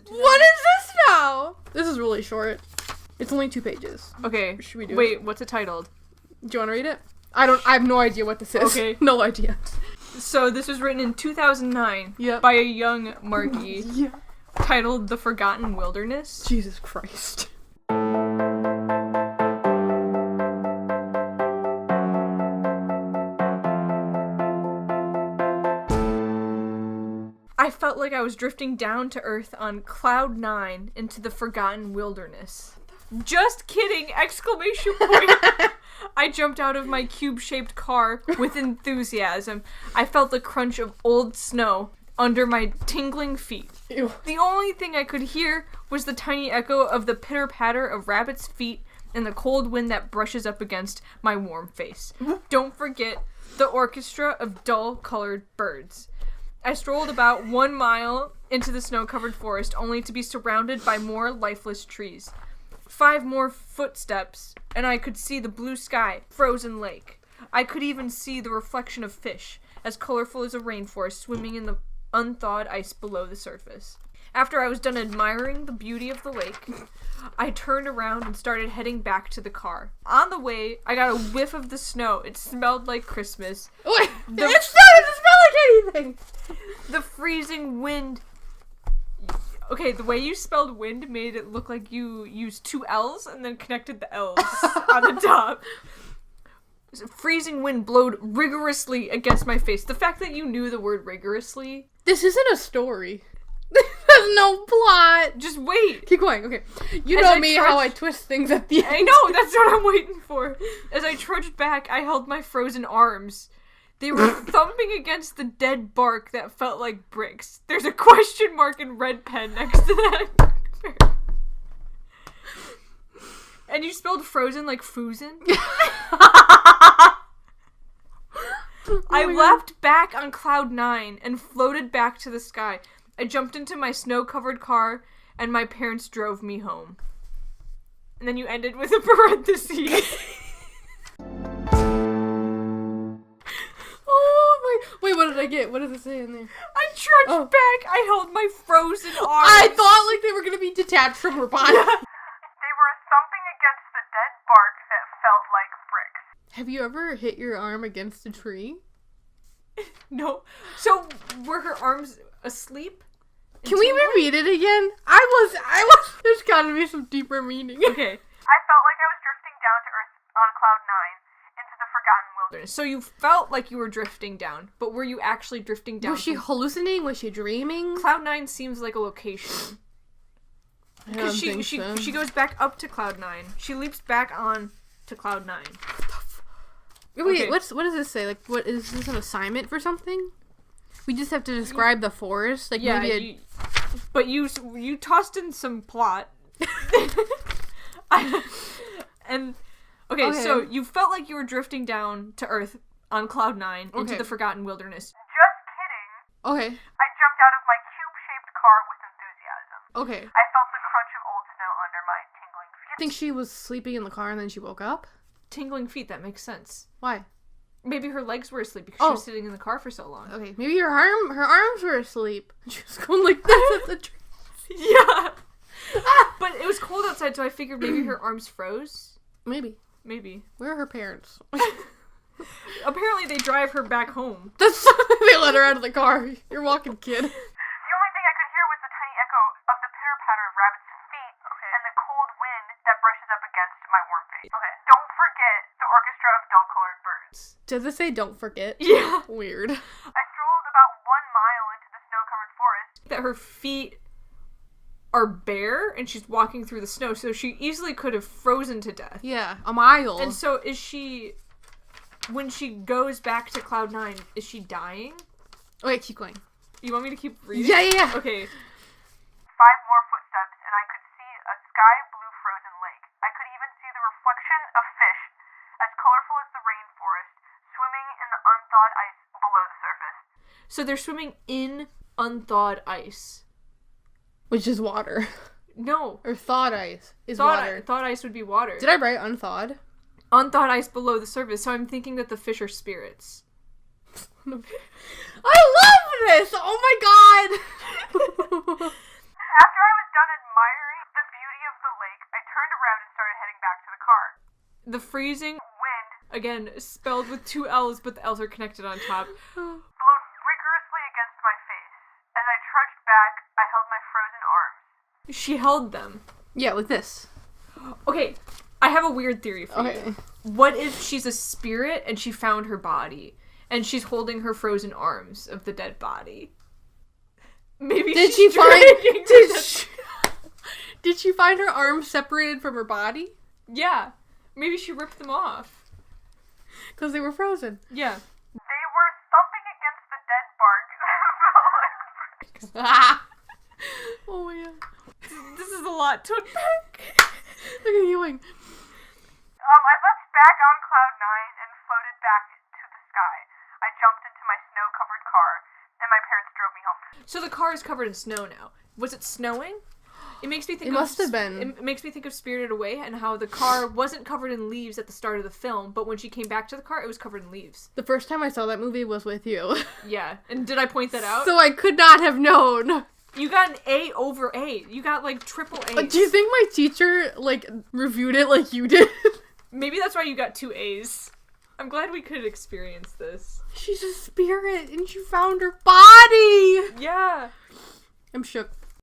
What is this now? This is really short. It's only 2 pages. Okay. Should we do Wait, it? what's it titled? Do you want to read it? I have no idea what this is. Okay. No idea. So this was written in 2009 Yep. by a young Marci, Yeah. titled The Forgotten Wilderness. Jesus Christ. I felt like I was drifting down to earth on cloud 9 into the forgotten wilderness. Just kidding! Exclamation point! I jumped out of my cube-shaped car with enthusiasm. I felt the crunch of old snow under my tingling feet. Ew. The only thing I could hear was the tiny echo of the pitter-patter of rabbits' feet and the cold wind that brushes up against my warm face. Don't forget the orchestra of dull-colored birds. I strolled about 1 mile into the snow-covered forest, only to be surrounded by more lifeless trees. 5 more footsteps, and I could see the blue sky, frozen lake. I could even see the reflection of fish, as colorful as a rainforest, swimming in the unthawed ice below the surface. After I was done admiring the beauty of the lake, I turned around and started heading back to the car. On the way, I got a whiff of the snow. It smelled like Christmas. Wait, it doesn't smell like anything! The freezing wind... Okay, the way you spelled wind made it look like you used 2 L's and then connected the L's on the top. Freezing wind blowed rigorously against my face. The fact that you knew the word rigorously... This isn't a story. There's no plot. Just wait. Keep going, okay. You As know I me, trudged- how I twist things at the end. I know, that's what I'm waiting for. As I trudged back, I held my frozen arms. They were thumping against the dead bark that felt like bricks. There's a question mark in red pen next to that. And you spelled frozen like Foozen? I leapt back on cloud 9 and floated back to the sky. I jumped into my snow-covered car, and my parents drove me home. And then you ended with a parenthesis. Oh my... Wait, what did I get? What does it say in there? I trudged back. I held my frozen arms. I thought like they were gonna be detached from her body. They were thumping against the dead bark that felt like bricks. Have you ever hit your arm against a tree? No. So, were her arms asleep? Can we repeat it again? I was, there's gotta be some deeper meaning. Okay. I felt like I was drifting down to earth on cloud 9 into the forgotten wilderness. So you felt like you were drifting down, but were you actually drifting down? Was she hallucinating? Was she dreaming? Cloud 9 seems like a location. Because she goes back up to cloud 9. She leaps back on to cloud 9. Wait, Okay. what does this say? Like, what is this an assignment for something? We just have to describe the forest? Like, Yeah, maybe but you tossed in some plot. And okay, so you felt like you were drifting down to Earth on cloud 9 into the forgotten wilderness. Just kidding. Okay. I jumped out of my cube-shaped car with enthusiasm. Okay. I felt the crunch of old snow under my tingling feet. I think she was sleeping in the car and then she woke up. Tingling feet, that makes sense. Why? Maybe her legs were asleep because she was sitting in the car for so long. Okay, maybe her arms were asleep. She was going like this at the tree. Yeah. But it was cold outside, so I figured maybe her arms froze. Maybe. Where are her parents? Apparently they drive her back home. They let her out of the car. You're walking, kid. The only thing I could hear was the tiny echo of the pitter-patter of rabbits' feet and the cold wind that brushes up against my warm face. Okay. Don't forget the orchestra of dull-colored birds. Does it say don't forget? Yeah. Weird. I strolled about 1 mile into the snow-covered forest. That her feet are bare and she's walking through the snow, so she easily could have frozen to death. Yeah, a mile. And so is she... When she goes back to Cloud 9, is she dying? Wait, keep going. You want me to keep reading? Yeah. Okay. 5 more footsteps, and I could see a sky-blue frozen lake. I could even see the reflection of fish, as colorful as the rainforest, swimming in the unthawed ice below the surface. So they're swimming in unthawed ice. Which is water. No. Or thawed ice is water. Thawed ice would be water. Did I write unthawed? Unthawed ice below the surface, so I'm thinking that the fish are spirits. I love this! Oh my god! After I was The freezing wind, again, spelled with 2 L's, but the L's are connected on top, blowed rigorously against my face. As I trudged back, I held my frozen arms. She held them. Yeah, like this. Okay, I have a weird theory for Okay. you. What if she's a spirit and she found her body, and she's holding her frozen arms of the dead body? Maybe Did she's she find? dragging Did she find her arms separated from her body? Yeah. Maybe she ripped them off. Because they were frozen. Yeah. They were thumping against the dead bark. Oh my god. This is a lot to unpack. Look at Ewing. I left back on Cloud 9 and floated back to the sky. I jumped into my snow-covered car, and my parents drove me home. So the car is covered in snow now. Was it snowing? It makes me think. It must have been. It makes me think of Spirited Away and how the car wasn't covered in leaves at the start of the film, but when she came back to the car, it was covered in leaves. The first time I saw that movie was with you. Yeah, and did I point that out? So I could not have known. You got an A over A. You got like triple A's. Do you think my teacher like reviewed it like you did? Maybe that's why you got 2 A's. I'm glad we could experience this. She's a spirit and she found her body. Yeah. I'm shook.